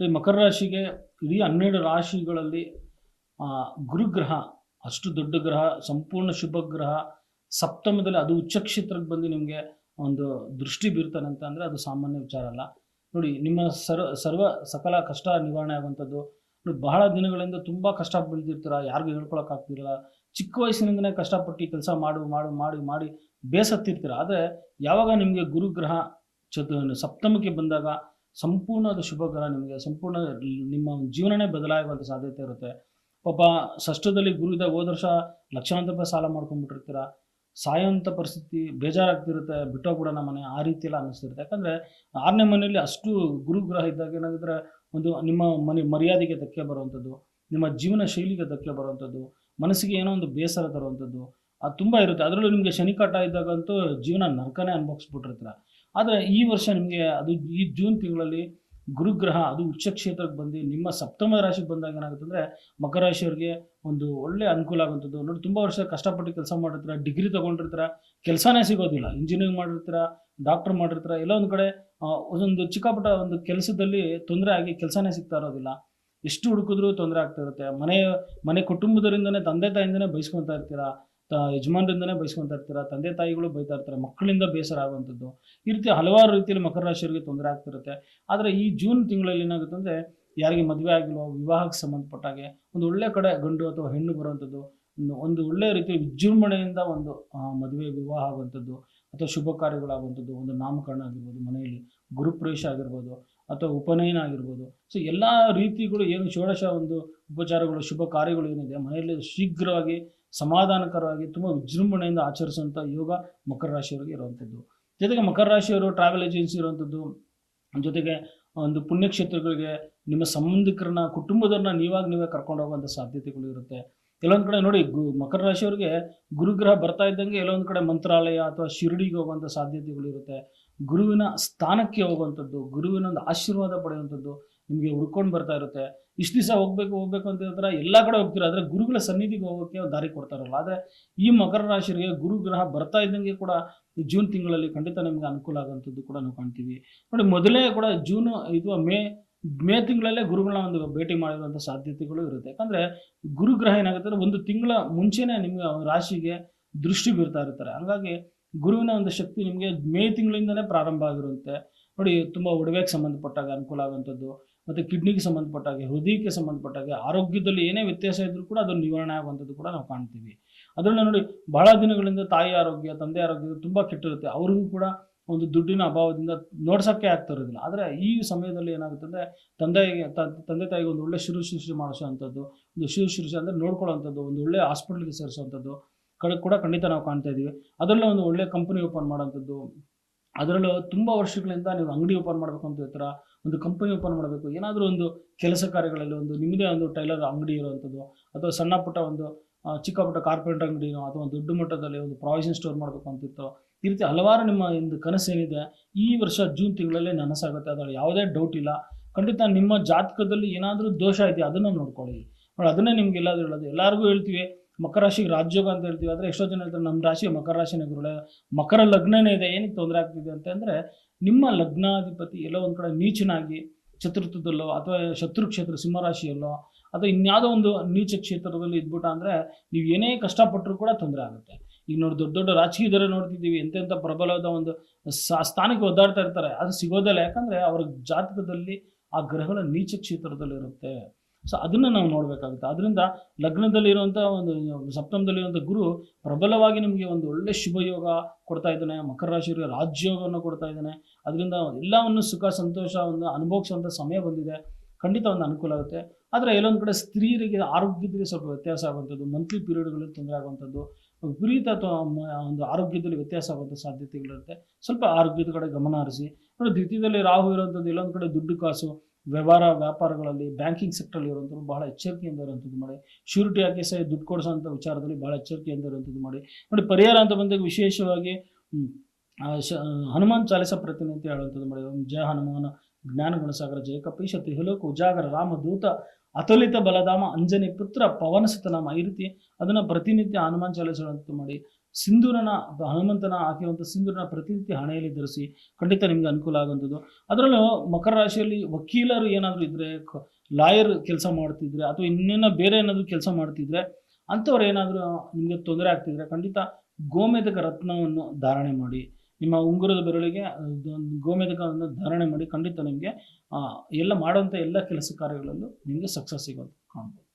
ಈ ಮಕರ ರಾಶಿಗೆ ಇಡೀ 12 ರಾಶಿಗಳಲ್ಲಿ ಗುರುಗ್ರಹ ಅಷ್ಟು ದೊಡ್ಡ ಗ್ರಹ, ಸಂಪೂರ್ಣ ಶುಭ ಗ್ರಹ, ಸಪ್ತಮದಲ್ಲಿ ಅದು ಉಚ್ಚ ಕ್ಷೇತ್ರಕ್ಕೆ ಬಂದು ನಿಮಗೆ ಒಂದು ದೃಷ್ಟಿ ಬೀರ್ತಾನೆ ಅಂತ ಅಂದರೆ ಅದು ಸಾಮಾನ್ಯ ವಿಚಾರ ಅಲ್ಲ. ನೋಡಿ, ನಿಮ್ಮ ಸರ್ವ ಸಕಲ ಕಷ್ಟ ನಿವಾರಣೆ ಆಗುವಂಥದ್ದು. ನೋಡಿ, ಬಹಳ ದಿನಗಳಿಂದ ತುಂಬ ಕಷ್ಟ ಬೀಳ್ತಿರ್ತೀರ, ಯಾರಿಗೂ ಹೇಳ್ಕೊಳಕ್ಕಾಗ್ತಿರಲ್ಲ. ಚಿಕ್ಕ ವಯಸ್ಸಿನಿಂದನೇ ಕಷ್ಟಪಟ್ಟು ಕೆಲಸ ಮಾಡು ಮಾಡು ಮಾಡಿ ಮಾಡಿ ಬೇಸತ್ತಿರ್ತೀರ. ಆದರೆ ಯಾವಾಗ ನಿಮಗೆ ಗುರುಗ್ರಹ ಸಪ್ತಮಕ್ಕೆ ಬಂದಾಗ ಸಂಪೂರ್ಣ ಅದು ಶುಭ ಗ್ರಹ, ನಿಮಗೆ ಸಂಪೂರ್ಣ ನಿಮ್ಮ ಜೀವನನೇ ಬದಲಾಗುವಂಥ ಸಾಧ್ಯತೆ ಇರುತ್ತೆ. ಪಾಪ ಷಷ್ಠದಲ್ಲಿ ಗುರು ಇದ್ದಾಗ ಹೋದ ವರ್ಷ ಲಕ್ಷಾಂತರ ರೂಪಾಯಿ ಸಾಲ ಮಾಡ್ಕೊಂಡ್ಬಿಟ್ಟಿರ್ತೀರ, ಸಾಯೋಂಥ ಪರಿಸ್ಥಿತಿ, ಬೇಜಾರಾಗ್ತಿರುತ್ತೆ, ಬಿಟ್ಟೋಗ್ಬಿಡೋಣ ಮನೆ, ಆ ರೀತಿ ಎಲ್ಲ ಅನ್ನಿಸ್ತಿರುತ್ತೆ. ಯಾಕಂದರೆ 6ನೇ ಮನೆಯಲ್ಲಿ ಅಷ್ಟು ಗುರುಗ್ರಹ ಇದ್ದಾಗ ಏನಾಗಿದ್ರೆ ಒಂದು ನಿಮ್ಮ ಮರ್ಯಾದೆಗೆ ಧಕ್ಕೆ ಬರುವಂಥದ್ದು, ನಿಮ್ಮ ಜೀವನ ಶೈಲಿಗೆ ಧಕ್ಕೆ ಬರುವಂಥದ್ದು, ಮನಸ್ಸಿಗೆ ಏನೋ ಒಂದು ಬೇಸರ ತರುವಂಥದ್ದು ಅದು ತುಂಬ ಇರುತ್ತೆ. ಅದರಲ್ಲೂ ನಿಮಗೆ ಶನಿ ಕಾಟ ಇದ್ದಾಗಂತೂ ಜೀವನ ನರಕನೇ ಅನುಭವಿಸ್ಬಿಟ್ಟಿರ್ತೀರ. ಆದರೆ ಈ ವರ್ಷ ನಿಮಗೆ ಅದು ಈ ಜೂನ್ ತಿಂಗಳಲ್ಲಿ ಗುರುಗ್ರಹ ಅದು ಉಚ್ಚ ಕ್ಷೇತ್ರಕ್ಕೆ ಬಂದು ನಿಮ್ಮ ಸಪ್ತಮ ರಾಶಿಗೆ ಬಂದಾಗ ಏನಾಗುತ್ತೆ ಅಂದರೆ ಮಕರ ರಾಶಿಯವರಿಗೆ ಒಂದು ಒಳ್ಳೆ ಅನುಕೂಲ ಆಗುವಂಥದ್ದು. ನೋಡಿ, ತುಂಬ ವರ್ಷ ಕಷ್ಟಪಟ್ಟು ಕೆಲಸ ಮಾಡಿರ್ತೀರ, ಡಿಗ್ರಿ ತೊಗೊಂಡಿರ್ತೀರ, ಕೆಲಸನೇ ಸಿಗೋದಿಲ್ಲ, ಇಂಜಿನಿಯರಿಂಗ್ ಮಾಡಿರ್ತೀರ, ಡಾಕ್ಟರ್ ಮಾಡಿರ್ತೀರ, ಎಲ್ಲ ಒಂದು ಕಡೆ ಒಂದು ಚಿಕ್ಕಪುಟ್ಟ ಒಂದು ಕೆಲಸದಲ್ಲಿ ತೊಂದರೆ ಆಗಿ ಕೆಲಸನೇ ಸಿಗ್ತಾ ಇರೋದಿಲ್ಲ. ಎಷ್ಟು ಹುಡುಕಿದ್ರೂ ತೊಂದರೆ ಆಗ್ತಾ ಇರುತ್ತೆ. ಮನೆ ಕುಟುಂಬದರಿಂದನೇ, ತಂದೆ ತಾಯಿಂದನೇ ಬಯಸ್ಕೊತಾ ಇರ್ತೀರ, ಯಜಮಾನರಿಂದನೇ ಬಯಸ್ಕೊತಾ ಇರ್ತೀರ, ತಂದೆ ತಾಯಿಗಳು ಬೈತಾ ಇರ್ತಾರೆ, ಮಕ್ಕಳಿಂದ ಬೇಸರ ಆಗುವಂಥದ್ದು. ಈ ರೀತಿ ಹಲವಾರು ರೀತಿಯಲ್ಲಿ ಮಕರ ರಾಶಿಯವರಿಗೆ ತೊಂದರೆ ಆಗ್ತಿರುತ್ತೆ. ಆದರೆ ಈ ಜೂನ್ ತಿಂಗಳಲ್ಲಿ ಏನಾಗುತ್ತೆ ಅಂದರೆ ಯಾರಿಗೆ ಮದುವೆ ಆಗಿಲ್ವೋ, ವಿವಾಹಕ್ಕೆ ಸಂಬಂಧಪಟ್ಟಾಗೆ ಒಂದು ಒಳ್ಳೆ ಕಡೆ ಗಂಡು ಅಥವಾ ಹೆಣ್ಣು ಬರುವಂಥದ್ದು, ಒಂದು ಒಳ್ಳೆಯ ರೀತಿಯ ವಿಜೃಂಭಣೆಯಿಂದ ಒಂದು ಮದುವೆ ವಿವಾಹ ಆಗುವಂಥದ್ದು ಅಥವಾ ಶುಭ ಕಾರ್ಯಗಳಾಗುವಂಥದ್ದು, ಒಂದು ನಾಮಕರಣ ಆಗಿರ್ಬೋದು, ಮನೆಯಲ್ಲಿ ಗುರುಪ್ರವೇಶ ಆಗಿರ್ಬೋದು ಅಥವಾ ಉಪನಯನ ಆಗಿರ್ಬೋದು. ಸೊ ಎಲ್ಲ ರೀತಿಗಳು ಏನು ಷೋಡಶ ಒಂದು ಉಪಚಾರಗಳು, ಶುಭ ಕಾರ್ಯಗಳು ಏನಿದೆ ಮನೆಯಲ್ಲಿ ಶೀಘ್ರವಾಗಿ ಸಮಾಧಾನಕರವಾಗಿ ತುಂಬ ವಿಜೃಂಭಣೆಯಿಂದ ಆಚರಿಸುವಂಥ ಯೋಗ ಮಕರ ರಾಶಿಯವರಿಗೆ ಇರುವಂಥದ್ದು. ಜೊತೆಗೆ ಮಕರ ರಾಶಿಯವರು ಟ್ರಾವೆಲ್ ಏಜೆನ್ಸಿ ಇರುವಂಥದ್ದು, ಜೊತೆಗೆ ಒಂದು ಪುಣ್ಯಕ್ಷೇತ್ರಗಳಿಗೆ ನಿಮ್ಮ ಸಂಬಂಧಿಕರನ್ನ, ಕುಟುಂಬದವ್ರನ್ನ ನೀವೇ ಕರ್ಕೊಂಡು ಹೋಗುವಂಥ ಸಾಧ್ಯತೆಗಳು ಇರುತ್ತೆ. ಕೆಲವೊಂದು ಕಡೆ ನೋಡಿ, ಮಕರ ರಾಶಿಯವರಿಗೆ ಗುರುಗ್ರಹ ಬರ್ತಾ ಇದ್ದಂಗೆ ಎಲ್ಲೊಂದು ಕಡೆ ಮಂತ್ರಾಲಯ ಅಥವಾ ಶಿರಡಿಗೆ ಹೋಗುವಂಥ ಸಾಧ್ಯತೆಗಳು ಇರುತ್ತೆ. ಗುರುವಿನ ಸ್ಥಾನಕ್ಕೆ ಹೋಗುವಂಥದ್ದು, ಗುರುವಿನ ಒಂದು ಆಶೀರ್ವಾದ ಪಡೆಯುವಂಥದ್ದು ನಿಮಗೆ ಹುಡ್ಕೊಂಡು ಬರ್ತಾ ಇರುತ್ತೆ. ಇಷ್ಟು ದಿವಸ ಹೋಗ್ಬೇಕು ಅಂತ ಹೇಳ್ತಾರೆ, ಎಲ್ಲ ಕಡೆ ಹೋಗ್ತೀರ, ಆದರೆ ಗುರುಗಳ ಸನ್ನಿಧಿಗೆ ಹೋಗೋಕ್ಕೆ ಒಂದು ದಾರಿ ಕೊಡ್ತಾರಲ್ಲ. ಆದರೆ ಈ ಮಕರ ರಾಶಿಯವರಿಗೆ ಗುರುಗ್ರಹ ಬರ್ತಾ ಇದ್ದಂಗೆ ಕೂಡ ಈ ಜೂನ್ ತಿಂಗಳಲ್ಲಿ ಖಂಡಿತ ನಿಮಗೆ ಅನುಕೂಲ ಆಗುವಂಥದ್ದು ಕೂಡ ನಾವು ಕಾಣ್ತೀವಿ. ನೋಡಿ, ಮೊದಲೇ ಕೂಡ ಜೂನ್ ಅಥವಾ ಮೇ ತಿಂಗಳಲ್ಲೇ ಗುರುಗಳನ್ನ ಒಂದು ಭೇಟಿ ಮಾಡಿರುವಂಥ ಸಾಧ್ಯತೆಗಳು ಇರುತ್ತೆ. ಯಾಕಂದರೆ ಗುರುಗ್ರಹ ಏನಾಗುತ್ತೆ ಅಂದರೆ ಒಂದು ತಿಂಗಳ ಮುಂಚೆನೇ ನಿಮಗೆ ರಾಶಿಗೆ ದೃಷ್ಟಿ ಬೀರ್ತಾ ಇರ್ತಾರೆ. ಹಾಗಾಗಿ ಗುರುವಿನ ಒಂದು ಶಕ್ತಿ ನಿಮಗೆ ಮೇ ತಿಂಗಳಿಂದನೇ ಪ್ರಾರಂಭ ಆಗಿರುತ್ತೆ. ನೋಡಿ, ತುಂಬ ಒಡವೆಗೆ ಸಂಬಂಧಪಟ್ಟಾಗ ಅನುಕೂಲ ಆಗುವಂಥದ್ದು, ಮತ್ತು ಕಿಡ್ನಿಗೆ ಸಂಬಂಧಪಟ್ಟಾಗೆ, ಹೃದಯಕ್ಕೆ ಸಂಬಂಧಪಟ್ಟಾಗೆ, ಆರೋಗ್ಯದಲ್ಲಿ ಏನೇ ವ್ಯತ್ಯಾಸ ಇದ್ದರೂ ಕೂಡ ಅದು ನಿವಾರಣೆ ಆಗುವಂಥದ್ದು ಕೂಡ ನಾವು ಕಾಣ್ತೀವಿ. ಅದರಲ್ಲಿ ನೋಡಿ, ಬಹಳ ದಿನಗಳಿಂದ ತಾಯಿ ಆರೋಗ್ಯ, ತಂದೆ ಆರೋಗ್ಯ ತುಂಬ ಕೆಟ್ಟಿರುತ್ತೆ, ಅವ್ರಿಗೂ ಕೂಡ ಒಂದು ದುಡ್ಡಿನ ಅಭಾವದಿಂದ ನೋಡ್ಸೋಕ್ಕೆ ಆಗ್ತಾ ಇರೋದಿಲ್ಲ. ಆದರೆ ಈ ಸಮಯದಲ್ಲಿ ಏನಾಗುತ್ತೆ ಅಂದರೆ ತಂದೆ ತಾಯಿಗೆ ಒಂದು ಒಳ್ಳೆ ಶುಶ್ರೂಷೆ ಮಾಡಿಸೋವಂಥದ್ದು, ಒಂದು ಶುಶ್ರೂಷೆ ಅಂದರೆ ನೋಡ್ಕೊಳ್ಳೋವಂಥದ್ದು, ಒಂದು ಒಳ್ಳೆ ಹಾಸ್ಪಿಟ್ಲಿಗೆ ಸೇರಿಸುವಂಥದ್ದು ಕೂಡ ಖಂಡಿತ ನಾವು ಕಾಣ್ತಾ ಇದ್ದೀವಿ. ಅದರಲ್ಲೂ ಒಂದು ಒಳ್ಳೆ ಕಂಪನಿ ಓಪನ್ ಮಾಡೋವಂಥದ್ದು, ಅದರಲ್ಲೂ ತುಂಬ ವರ್ಷಗಳಿಂದ ನೀವು ಅಂಗಡಿ ಓಪನ್ ಮಾಡಬೇಕು ಅಂತ ಹೇಳ್ತೀರ, ಒಂದು ಕಂಪನಿ ಓಪನ್ ಮಾಡಬೇಕು, ಏನಾದರೂ ಒಂದು ಕೆಲಸ ಕಾರ್ಯಗಳಲ್ಲಿ ಒಂದು ನಿಮ್ಮದೇ ಒಂದು ಟೈಲರ್ ಅಂಗಡಿ ಇರುವಂಥದ್ದು, ಅಥವಾ ಸಣ್ಣ ಪುಟ್ಟ ಒಂದು ಚಿಕ್ಕ ಪುಟ್ಟ ಕಾರ್ಪೆಂಟರ್ ಅಂಗಡಿನೋ ಅಥವಾ ಒಂದು ದೊಡ್ಡ ಮಟ್ಟದಲ್ಲಿ ಒಂದು ಪ್ರಾವಿಷನ್ ಸ್ಟೋರ್ ಮಾಡಬೇಕು ಅಂತಿರ್ತೋ, ಈ ರೀತಿ ಹಲವಾರು ನಿಮ್ಮ ಒಂದು ಕನಸೇನಿದೆ ಈ ವರ್ಷ ಜೂನ್ ತಿಂಗಳಲ್ಲೇ ನನಸಾಗುತ್ತೆ. ಅದರಲ್ಲಿ ಯಾವುದೇ ಡೌಟ್ ಇಲ್ಲ. ಖಂಡಿತ ನಿಮ್ಮ ಜಾತಕದಲ್ಲಿ ಏನಾದರೂ ದೋಷ ಇದೆಯಾ ಅದನ್ನು ನೋಡ್ಕೊಳ್ಳಿ. ನೋಡಿ, ಅದನ್ನೇ ನಿಮ್ಗೆ ಎಲ್ಲಾದರೂ ಹೇಳೋದು. ಎಲ್ಲರಿಗೂ ಹೇಳ್ತೀವಿ ಮಕರ ರಾಶಿಗೆ ರಾಜಯೋಗ ಅಂತ ಹೇಳ್ತೀವಿ, ಆದರೆ ಎಷ್ಟೋ ಜನ ಹೇಳ್ತಾರೆ ನಮ್ಮ ರಾಶಿ ಮಕರ ರಾಶಿನೇ ಗುರುಳೆ, ಮಕರ ಲಗ್ನನೇ ಇದೆ, ಏನಕ್ಕೆ ತೊಂದರೆ ಆಗ್ತಿದೆ ಅಂತಂದರೆ ನಿಮ್ಮ ಲಗ್ನಾಧಿಪತಿ ಎಲ್ಲೋ ಒಂದು ಕಡೆ ನೀಚನಾಗಿ ಚತುರ್ಥದಲ್ಲೋ ಅಥವಾ ಶತ್ರು ಕ್ಷೇತ್ರ ಸಿಂಹರಾಶಿಯಲ್ಲೋ ಅಥವಾ ಇನ್ಯಾವುದೋ ಒಂದು ನೀಚ ಕ್ಷೇತ್ರದಲ್ಲಿ ಇದ್ಬಿಟ್ಟ ಅಂದರೆ ನೀವು ಏನೇ ಕಷ್ಟಪಟ್ಟರೂ ಕೂಡ ತೊಂದರೆ ಆಗುತ್ತೆ. ಈಗ ನೋಡಿ, ದೊಡ್ಡ ರಾಜಕೀಯದವರೇ ನೋಡ್ತಿದ್ದೀವಿ, ಎಂತೆಂಥ ಪ್ರಬಲವಾದ ಒಂದು ಸ್ಥಾನಕ್ಕೆ ಒದ್ದಾಡ್ತಾ ಇರ್ತಾರೆ, ಅದು ಸಿಗೋದಿಲ್ಲ. ಯಾಕಂದರೆ ಅವರ ಜಾತಕದಲ್ಲಿ ಆ ಗ್ರಹಗಳ ನೀಚ ಕ್ಷೇತ್ರದಲ್ಲಿರುತ್ತೆ. ಸೊ ಅದನ್ನು ನಾವು ನೋಡಬೇಕಾಗುತ್ತೆ. ಅದರಿಂದ ಲಗ್ನದಲ್ಲಿರುವಂಥ ಒಂದು ಸಪ್ತಮದಲ್ಲಿರುವಂಥ ಗುರು ಪ್ರಬಲವಾಗಿ ನಿಮಗೆ ಒಂದು ಒಳ್ಳೆ ಶುಭ ಯೋಗ ಕೊಡ್ತಾ ಇದ್ದಾನೆ. ಮಕರ ರಾಶಿಯವರಿಗೆ ರಾಜ್ಯಯೋಗವನ್ನು ಕೊಡ್ತಾ ಇದ್ದಾನೆ. ಅದರಿಂದ ಎಲ್ಲವನ್ನು ಸುಖ ಸಂತೋಷ ಒಂದು ಅನುಭವಿಸುವಂಥ ಸಮಯ ಬಂದಿದೆ. ಖಂಡಿತ ಒಂದು ಅನುಕೂಲ ಆಗುತ್ತೆ. ಆದರೆ ಎಲ್ಲೊಂದು ಕಡೆ ಸ್ತ್ರೀಯರಿಗೆ ಆರೋಗ್ಯದಲ್ಲಿ ಸ್ವಲ್ಪ ವ್ಯತ್ಯಾಸ ಆಗುವಂಥದ್ದು, ಮಂತ್ಲಿ ಪೀರಿಯಡ್ಗಳಲ್ಲಿ ತೊಂದರೆ ಆಗುವಂಥದ್ದು, ವಿಪರೀತ ಅಥವಾ ಒಂದು ಆರೋಗ್ಯದಲ್ಲಿ ವ್ಯತ್ಯಾಸ ಆಗುವಂಥ ಸಾಧ್ಯತೆಗಳಿರುತ್ತೆ. ಸ್ವಲ್ಪ ಆರೋಗ್ಯದ ಕಡೆ ಗಮನ ಹರಿಸಿ. ನೋಡಿ, ದ್ವಿತೀಯದಲ್ಲಿ ರಾಹು ಇರುವಂಥದ್ದು, ಎಲ್ಲೊಂದು ಕಡೆ ದುಡ್ಡು ಕಾಸು ವ್ಯಾಪಾರಗಳಲ್ಲಿ, ಬ್ಯಾಂಕಿಂಗ್ ಸೆಕ್ಟರಲ್ಲಿ ಇರುವಂಥದ್ದು ಬಹಳ ಎಚ್ಚರಿಕೆಯಿಂದ ಇರುವಂಥದ್ದು ಮಾಡಿ. ಶ್ಯೂರಿಟಿ ಹಾಕಿ ಸಹ ದುಡ್ಡು ಕೊಡಿಸೋಂಥ ವಿಚಾರದಲ್ಲಿ ಬಹಳ ಎಚ್ಚರಿಕೆಯಿಂದ ಇರುವಂಥದ್ದು ಮಾಡಿ. ನೋಡಿ, ಪರಿಹಾರ ಅಂತ ಬಂದಾಗ ವಿಶೇಷವಾಗಿ ಹನುಮಾನ್ ಚಾಲಿಸ ಪ್ರತಿನಿತ್ಯ ಹೇಳುವಂಥದ್ದು ಮಾಡಿ. ಜಯ ಹನುಮಾನ ಜ್ಞಾನ ಗುಣಸಾಗರ ಜಯ ಕಪೀಶ ತ್ರಿಲೋಕ ಉಜಾಗರ ರಾಮದೂತ ಅತುಲಿತ ಬಲಧಾಮ ಅಂಜನಿ ಪುತ್ರ ಪವನಸುತ ನಾಮ, ಈ ರೀತಿ ಅದನ್ನು ಪ್ರತಿನಿತ್ಯ ಹನುಮಾನ್ ಚಾಲಿಸ ಹೇಳುವಂಥದ್ದು ಮಾಡಿ. ಸಿಂಧೂರನ ಹನುಮಂತನ ಹಾಕಿರುವಂಥ ಸಿಂಧೂರನ ಪ್ರತಿನಿತ್ಯ ಹಣೆಯಲ್ಲಿ ಧರಿಸಿ, ಖಂಡಿತ ನಿಮಗೆ ಅನುಕೂಲ ಆಗುವಂಥದ್ದು. ಅದರಲ್ಲೂ ಮಕರ ರಾಶಿಯಲ್ಲಿ ವಕೀಲರು ಏನಾದರೂ ಇದ್ದರೆ, ಲಾಯರ್ ಕೆಲಸ ಮಾಡ್ತಿದ್ರೆ ಅಥವಾ ಇನ್ನೇನೋ ಬೇರೆ ಏನಾದರೂ ಕೆಲಸ ಮಾಡ್ತಿದ್ರೆ, ಅಂಥವ್ರು ಏನಾದರೂ ನಿಮಗೆ ತೊಂದರೆ ಆಗ್ತಿದ್ರೆ ಖಂಡಿತ ಗೋಮೇಧಕ ರತ್ನವನ್ನು ಧಾರಣೆ ಮಾಡಿ, ನಿಮ್ಮ ಉಂಗುರದ ಬೆರಳಿಗೆ ಗೋಮೇಧಕವನ್ನು ಧಾರಣೆ ಮಾಡಿ, ಖಂಡಿತ ನಿಮಗೆ ಎಲ್ಲ ಮಾಡುವಂಥ ಎಲ್ಲ ಕೆಲಸ ಕಾರ್ಯಗಳಲ್ಲೂ ನಿಮಗೆ ಸಕ್ಸಸ್ ಸಿಗೋದು ಕಾಣ್ಬೋದು.